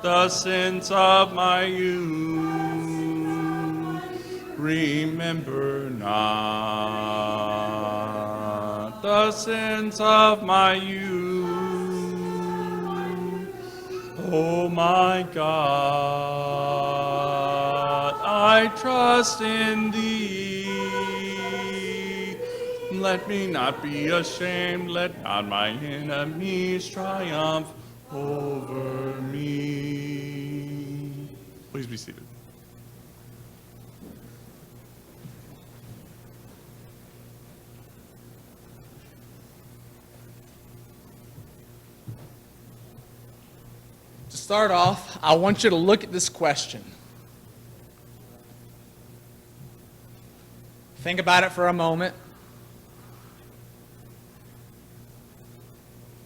the sins of my youth. Remember not the sins of my youth. Oh my God, I trust in thee. Let me not be ashamed, let not my enemies triumph over me. Please be seated. To start off, I want you to look at this question. Think about it for a moment.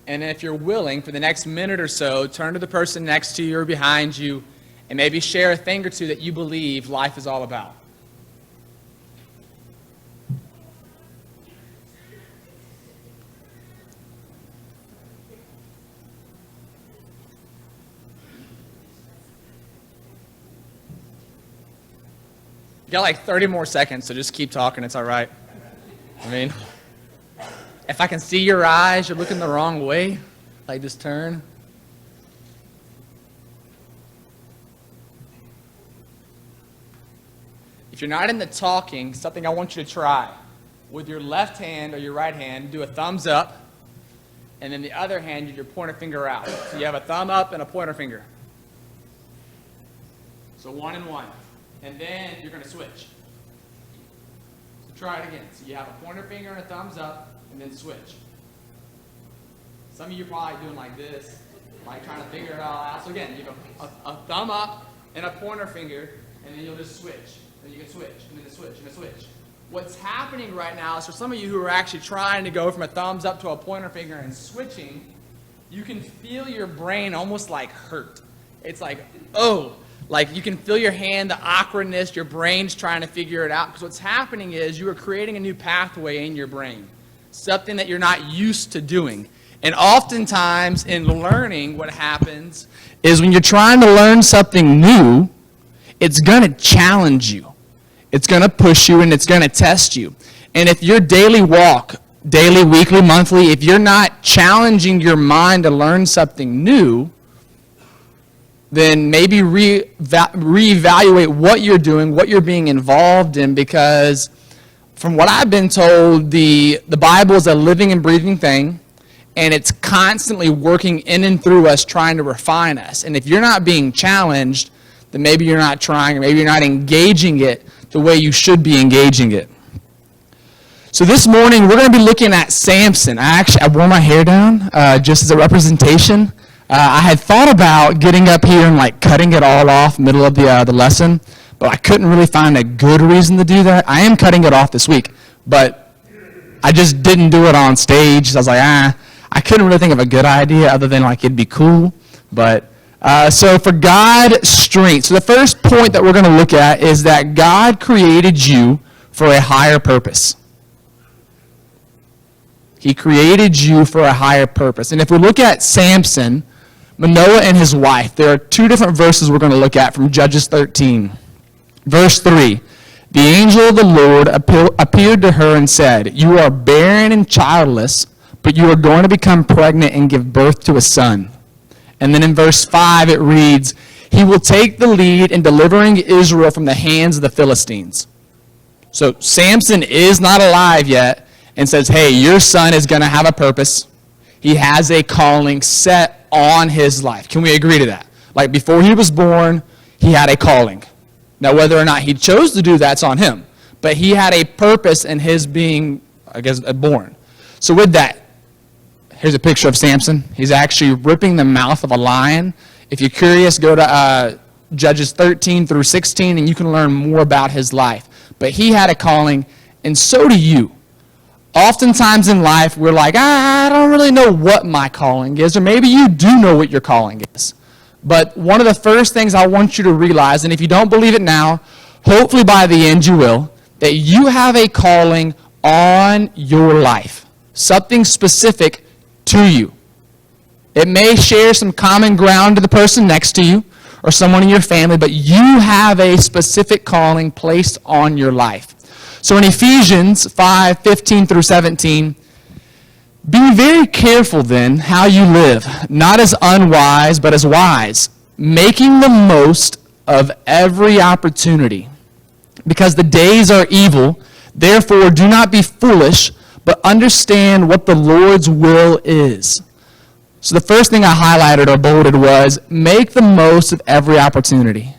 And if you're willing, for the next minute or so, turn to the person next to you or behind you and maybe share a thing or two that you believe life is all about. You got like 30 more seconds, so just keep talking. It's all right. I mean, if I can see your eyes, you're looking the wrong way. Like, just turn. If you're not into talking, something I want you to try. With your left hand or your right hand, do a thumbs up, and then the other hand, your pointer finger out. So you have a thumb up and a pointer finger. So 1 and 1. And then you're going to switch. So try it again. So you have a pointer finger and a thumbs up, and then switch. Some of you are probably doing like this, like trying to figure it all out. So again, you have a thumb up and a pointer finger, and then you'll just switch. Then you can switch, and then a switch, and a switch. What's happening right now is for some of you who are actually trying to go from a thumbs up to a pointer finger and switching, you can feel your brain almost like hurt. It's like, oh. Like you can feel your hand, the awkwardness, your brain's trying to figure it out. Because what's happening is you are creating a new pathway in your brain, something that you're not used to doing. And oftentimes in learning, what happens is when you're trying to learn something new, it's going to challenge you. It's going to push you and it's going to test you. And if your daily walk, daily, weekly, monthly, if you're not challenging your mind to learn something new, then maybe reevaluate what you're doing, what you're being involved in, because from what I've been told, the Bible is a living and breathing thing, and it's constantly working in and through us, trying to refine us. And if you're not being challenged, then maybe you're not trying, or maybe you're not engaging it the way you should be engaging it. So this morning, we're going to be looking at Samson. I wore my hair down just as a representation. I had thought about getting up here and like cutting it all off middle of the lesson, but I couldn't really find a good reason to do that. I am cutting it off this week, but I just didn't do it on stage. So I was like, I couldn't really think of a good idea other than like it'd be cool. But so for God's strength, so the first point that we're going to look at is that God created you for a higher purpose. He created you for a higher purpose. And if we look at Samson, Manoah and his wife, there are two different verses we're going to look at from Judges 13. Verse 3, the angel of the Lord appeared to her and said, you are barren and childless, but you are going to become pregnant and give birth to a son. And then in verse 5 it reads, he will take the lead in delivering Israel from the hands of the Philistines. So Samson is not alive yet and says, hey, your son is going to have a purpose. He has a calling set on his life. Can we agree to that? Like before he was born, he had a calling. Now whether or not he chose to do that's on him. But he had a purpose in his being, born. So with that, here's a picture of Samson. He's actually ripping the mouth of a lion. If you're curious, go to Judges 13 through 16 and you can learn more about his life. But he had a calling, and so do you. Oftentimes in life, we're like, I don't really know what my calling is, or maybe you do know what your calling is. But one of the first things I want you to realize, and if you don't believe it now, hopefully by the end you will, that you have a calling on your life, something specific to you. It may share some common ground to the person next to you or someone in your family, but you have a specific calling placed on your life. So in Ephesians 5:15 through 17, be very careful then how you live, not as unwise, but as wise, making the most of every opportunity. Because the days are evil, therefore do not be foolish, but understand what the Lord's will is. So the first thing I highlighted or bolded was, make the most of every opportunity.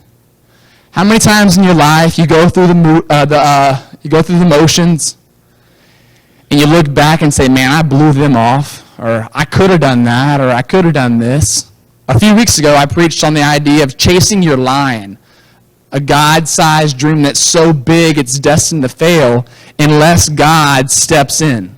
How many times in your life you go through the motions, and you look back and say, man, I blew them off, or I could have done that, or I could have done this. A few weeks ago, I preached on the idea of chasing your lion, a God-sized dream that's so big it's destined to fail unless God steps in.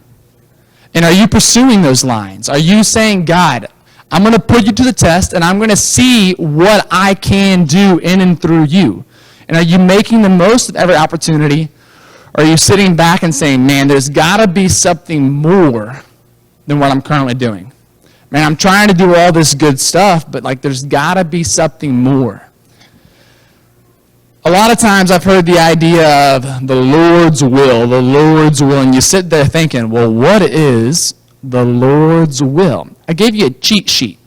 And are you pursuing those lines? Are you saying, God, I'm going to put you to the test, and I'm going to see what I can do in and through you? And are you making the most of every opportunity? Or are you sitting back and saying, man, there's got to be something more than what I'm currently doing? Man, I'm trying to do all this good stuff, but there's got to be something more. A lot of times I've heard the idea of the Lord's will, and you sit there thinking, well, what is the Lord's will? I gave you a cheat sheet.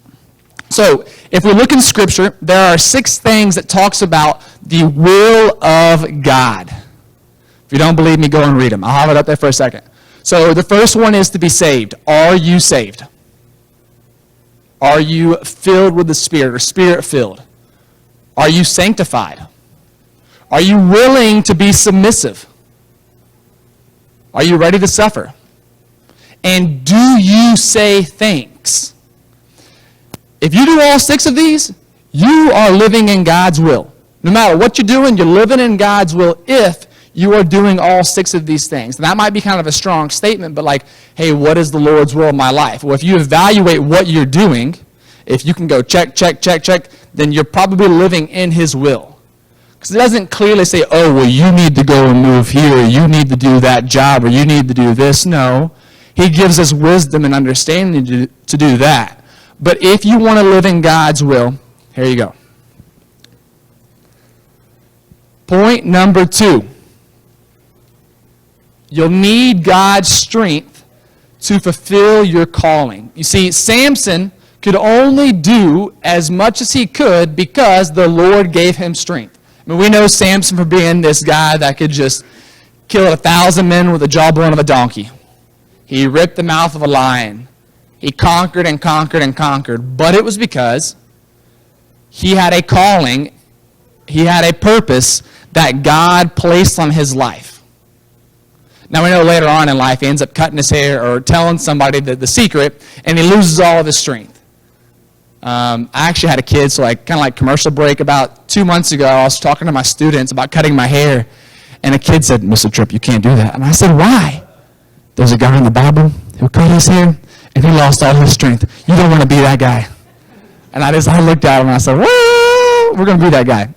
So if we look in Scripture, there are 6 things that talks about the will of God. If you don't believe me, go and read them. I'll have it up there for a second. So the first one is to be saved. Are you saved? Are you filled with the Spirit or Spirit-filled? Are you sanctified? Are you willing to be submissive? Are you ready to suffer? And do you say thanks? If you do all 6 of these, you are living in God's will. No matter what you're doing, you're living in God's will if you are doing all 6 of these things. And that might be kind of a strong statement, but hey, what is the Lord's will in my life? Well, if you evaluate what you're doing, if you can go check, check, check, check, then you're probably living in His will. Because it doesn't clearly say, oh, well, you need to go and move here, or you need to do that job, or you need to do this. No. He gives us wisdom and understanding to do that. But if you want to live in God's will, here you go. Point number 2. You'll need God's strength to fulfill your calling. You see, Samson could only do as much as he could because the Lord gave him strength. I mean, we know Samson for being this guy that could just kill 1,000 men with the jawbone of a donkey. He ripped the mouth of a lion. He conquered and conquered and conquered. But it was because he had a calling, he had a purpose that God placed on his life. Now we know later on in life he ends up cutting his hair or telling somebody the secret, and he loses all of his strength. I actually had a kid, so kind of commercial break about 2 months ago, I was talking to my students about cutting my hair, and a kid said, Mr. Tripp, you can't do that. And I said, why? There's a guy in the Bible who cut his hair, and he lost all his strength. You don't want to be that guy. And I looked at him, and I said, well, we're going to be that guy.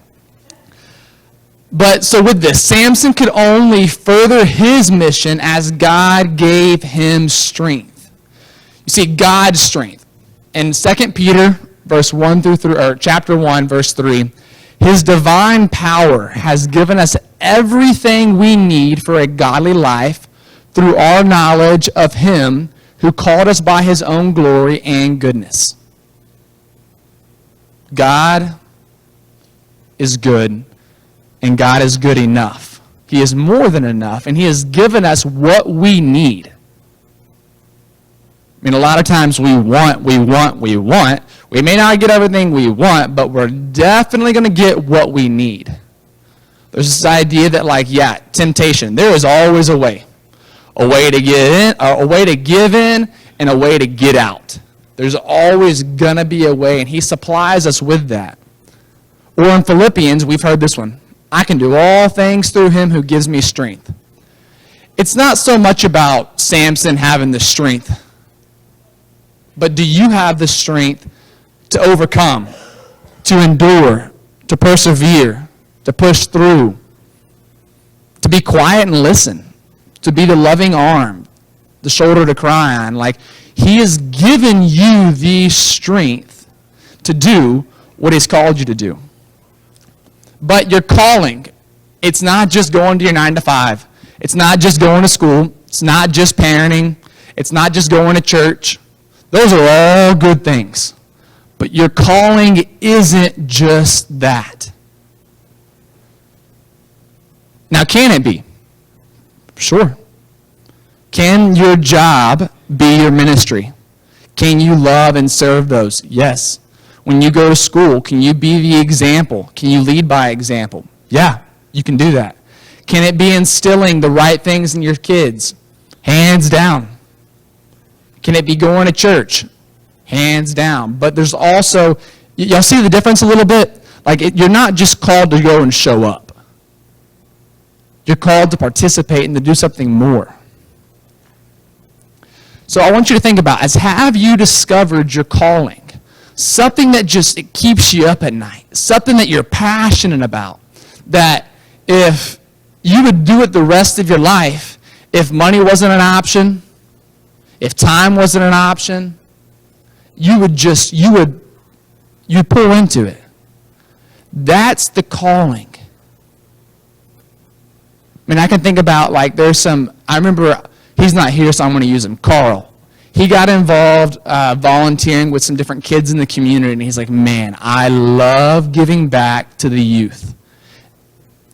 But so with this, Samson could only further his mission as God gave him strength. You see, God's strength. In 2 Peter chapter 1, verse 3, His divine power has given us everything we need for a godly life through our knowledge of Him who called us by His own glory and goodness. God is good, and God is good enough. He is more than enough, and He has given us what we need. I mean, a lot of times we want. We may not get everything we want, but we're definitely going to get what we need. There's this idea that, temptation. There is always a way. A way to get in, a way to give in, and a way to get out. There's always going to be a way, and He supplies us with that. Or in Philippians, we've heard this one. I can do all things through Him who gives me strength. It's not so much about Samson having the strength, but do you have the strength to overcome, to endure, to persevere, to push through, to be quiet and listen, to be the loving arm, the shoulder to cry on? He has given you the strength to do what he's called you to do. But your calling, it's not just going to your 9 to 5. It's not just going to school. It's not just parenting. It's not just going to church. Those are all good things. But your calling isn't just that. Now, can it be? Sure. Can your job be your ministry? Can you love and serve those? Yes. When you go to school, can you be the example? Can you lead by example? Yeah, you can do that. Can it be instilling the right things in your kids? Hands down. Can it be going to church? Hands down. But there's also, y'all see the difference a little bit? Like, you're not just called to go and show up. You're called to participate and to do something more. So I want you to think about, have you discovered your calling? Something that just it keeps you up at night. Something that you're passionate about. That if you would do it the rest of your life, if money wasn't an option, if time wasn't an option, you'd pull into it. That's the calling. I mean, I can think about, like, I remember, he's not here, so I'm going to use him, Carl. He got involved volunteering with some different kids in the community, and he's like, man, I love giving back to the youth.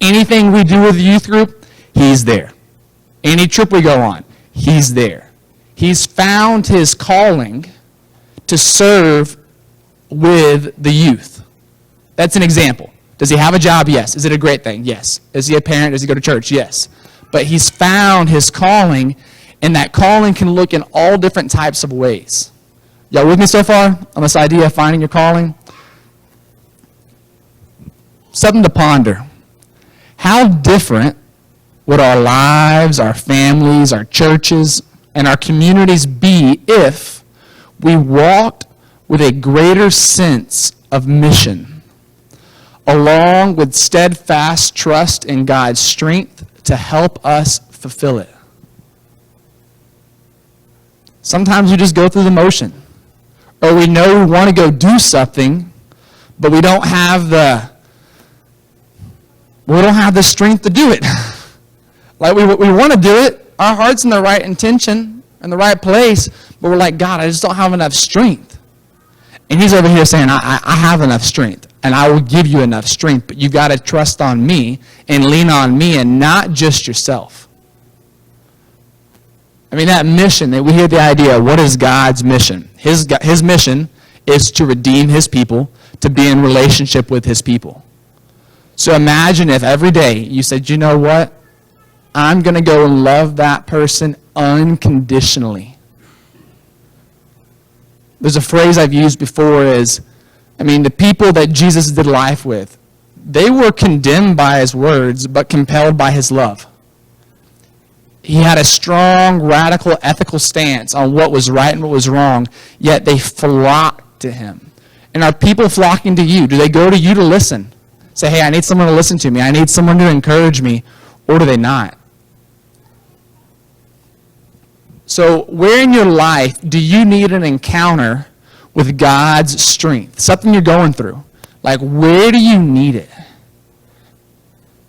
Anything we do with the youth group, he's there. Any trip we go on, he's there. He's found his calling to serve with the youth. That's an example. Does he have a job? Yes. Is it a great thing? Yes. Is he a parent? Does he go to church? Yes. But he's found his calling, and that calling can look in all different types of ways. Y'all with me so far on this idea of finding your calling? Something to ponder. How different would our lives, our families, our churches, and our communities be if we walked with a greater sense of mission, along with steadfast trust in God's strength to help us fulfill it? Sometimes we just go through the motion. Or we know we want to go do something, but we don't have the strength to do it. Like we want to do it. Our heart's in the right intention, in the right place, but we're like, God, I just don't have enough strength. And he's over here saying, I have enough strength, and I will give you enough strength, but you got to trust on me and lean on me and not just yourself. I mean, that mission, that we hear the idea, what is God's mission? His mission is to redeem his people, to be in relationship with his people. So imagine if every day you said, you know what? I'm going to go and love that person unconditionally. There's a phrase I've used before the people that Jesus did life with, they were condemned by his words, but compelled by his love. He had a strong, radical, ethical stance on what was right and what was wrong, yet they flocked to him. And are people flocking to you? Do they go to you to listen? Say, hey, I need someone to listen to me. I need someone to encourage me. Or do they not? So where in your life do you need an encounter with God's strength? Something you're going through. Like, where do you need it?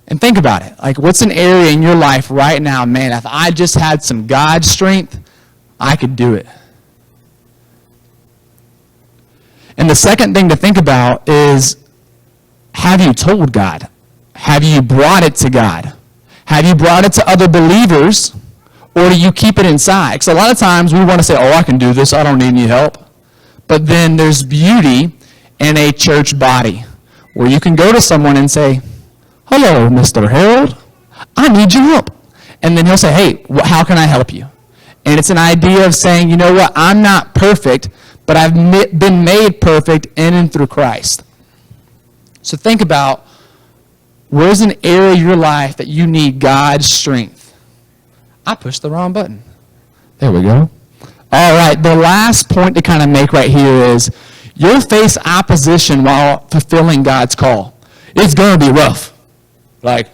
And think about it. Like, what's an area in your life right now, man, if I just had some God strength, I could do it. And the second thing to think about is, have you told God? Have you brought it to God? Have you brought it to other believers? Or do you keep it inside? Because a lot of times we want to say, oh, I can do this. I don't need any help. But then there's beauty in a church body where you can go to someone and say, hello, Mr. Harold. I need your help. And then he'll say, hey, how can I help you? And it's an idea of saying, you know what? I'm not perfect, but I've been made perfect in and through Christ. So think about, where's an area of your life that you need God's strength? I pushed the wrong button. There we go. All right, the last point to kind of make right here is, you'll face opposition while fulfilling God's call. It's going to be rough. Like,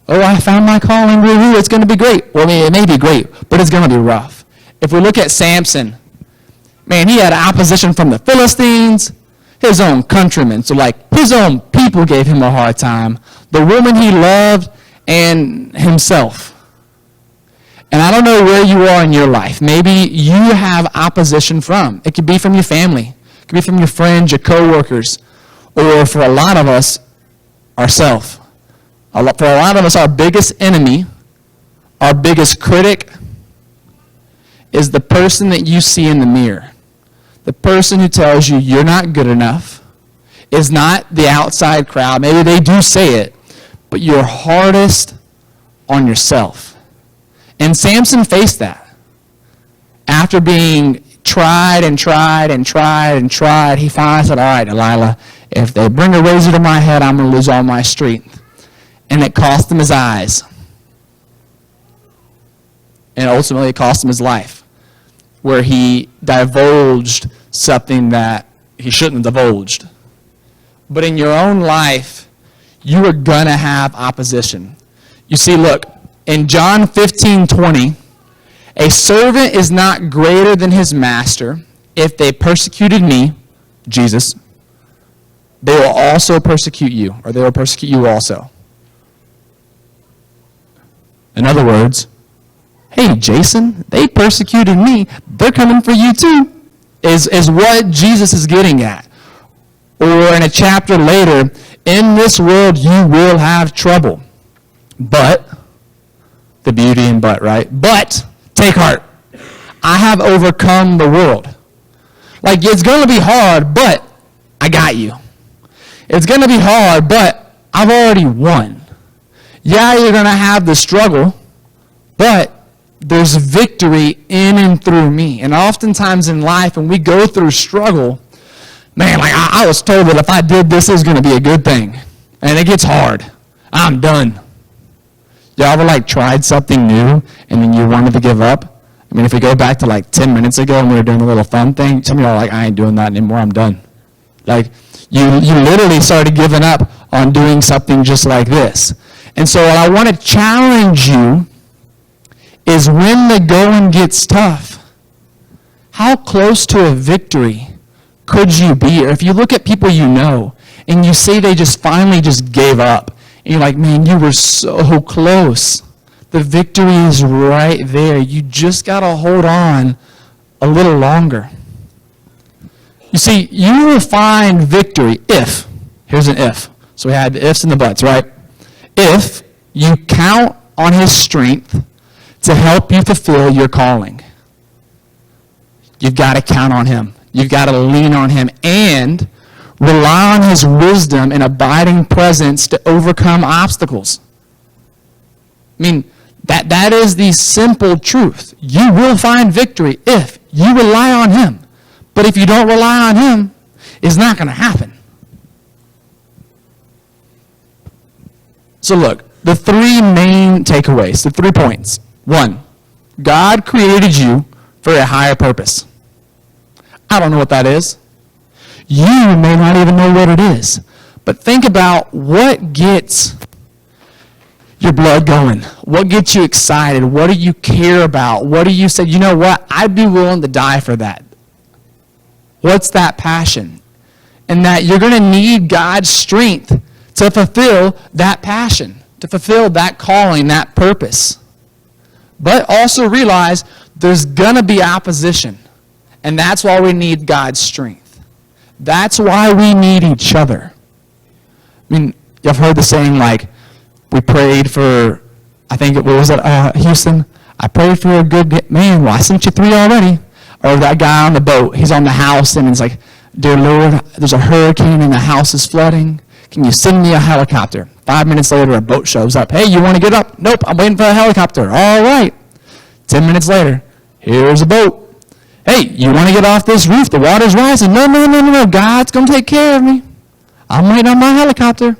oh, I found my calling, woo-hoo, it's going to be great. Well, I mean, it may be great, but it's going to be rough. If we look at Samson, Man, he had opposition from the Philistines, his own countrymen. So like his own people gave him a hard time, the woman he loved, and himself. And I don't know where you are in your life. Maybe you have opposition from. It could be from your family. It could be from your friends, your coworkers, or for a lot of us, ourselves. For a lot of us, our biggest enemy, our biggest critic, is the person that you see in the mirror. The person who tells you you're not good enough is not the outside crowd. Maybe they do say it, but you're hardest on yourself. And Samson faced that. After being tried and tried and tried and tried, he finally said, all right, Delilah, if they bring a razor to my head, I'm going to lose all my strength. And it cost him his eyes. And ultimately it cost him his life, where he divulged something that he shouldn't have divulged. But in your own life, you are going to have opposition. You see, look, in John 15:20, a servant is not greater than his master. If they persecuted me, Jesus, they will also persecute you, or they will persecute you also. In other words, hey, Jason, they persecuted me. They're coming for you too, is what Jesus is getting at. Or in a chapter later, in this world you will have trouble. But, the beauty in but, right? But, take heart. I have overcome the world. Like, it's going to be hard, but I got you. It's going to be hard, but I've already won. Yeah, you're going to have the struggle, but there's victory in and through me. And oftentimes in life, when we go through struggle, man, like I was told that if I did this, it was going to be a good thing. And it gets hard. I'm done. Y'all ever like tried something new and then you wanted to give up? I mean, if we go back to like 10 minutes ago and we were doing a little fun thing, some of y'all are like, I ain't doing that anymore, I'm done. Like, you literally started giving up on doing something just like this. And so what I want to challenge you is when the going gets tough, how close to a victory could you be? Or if you look at people you know and you say they just finally just gave up, and you're like, man, you were so close. The victory is right there. You just got to hold on a little longer. You see, you will find victory if, here's an if. So we had the ifs and the buts, right? If you count on his strength to help you fulfill your calling. You've got to count on him. You've got to lean on him and rely on his wisdom and abiding presence to overcome obstacles. I mean, that is the simple truth. You will find victory if you rely on him. But if you don't rely on him, it's not going to happen. So look, the three main takeaways, the 3 points. 1, God created you for a higher purpose. I don't know what that is. You may not even know what it is. But think about what gets your blood going. What gets you excited? What do you care about? What do you say, you know what, I'd be willing to die for that. What's that passion? And that you're going to need God's strength to fulfill that passion, to fulfill that calling, that purpose. But also realize there's going to be opposition. And that's why we need God's strength. That's why we need each other. I mean, you've heard the saying like, we prayed for, I think it was Houston, I prayed for a good man. Well, I sent you 3 already. Or that guy on the boat, he's on the house and it's like, dear Lord, there's a hurricane and the house is flooding. Can you send me a helicopter? 5 minutes later, a boat shows up. Hey, you want to get up? Nope, I'm waiting for a helicopter. All right. 10 minutes later, here's a boat. Hey, you want to get off this roof? The water's rising. No. God's going to take care of me. I'm waiting on my helicopter.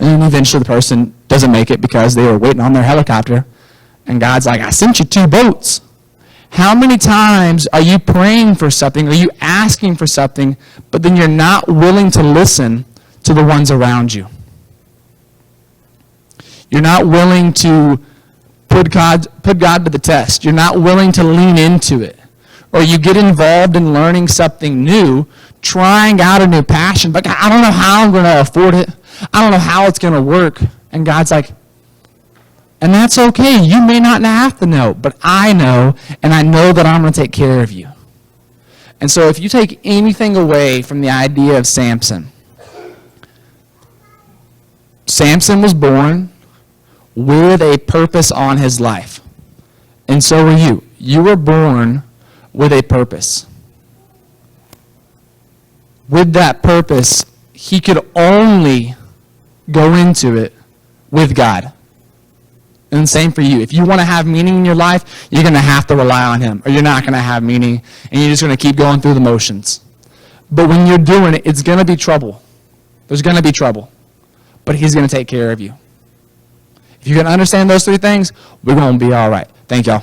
And eventually the person doesn't make it because they were waiting on their helicopter. And God's like, I sent you 2 boats. How many times are you praying for something? Are you asking for something, but then you're not willing to listen to the ones around you? You're not willing to put God to the test. You're not willing to lean into it. or you get involved in learning something new, trying out a new passion, but I don't know how I'm going to afford it. I don't know how it's going to work. And God's like, and that's okay. You may not have to know, but I know, and I know that I'm going to take care of you. And so if you take anything away from the idea of Samson, Samson was born with a purpose on his life. And so were you. You were born with a purpose. With that purpose, he could only go into it with God. And same for you. If you want to have meaning in your life, you're going to have to rely on him, or you're not going to have meaning, and you're just going to keep going through the motions. But when you're doing it, it's going to be trouble. There's going to be trouble. But he's going to take care of you. If you can understand those three things, we're going to be all right. Thank y'all.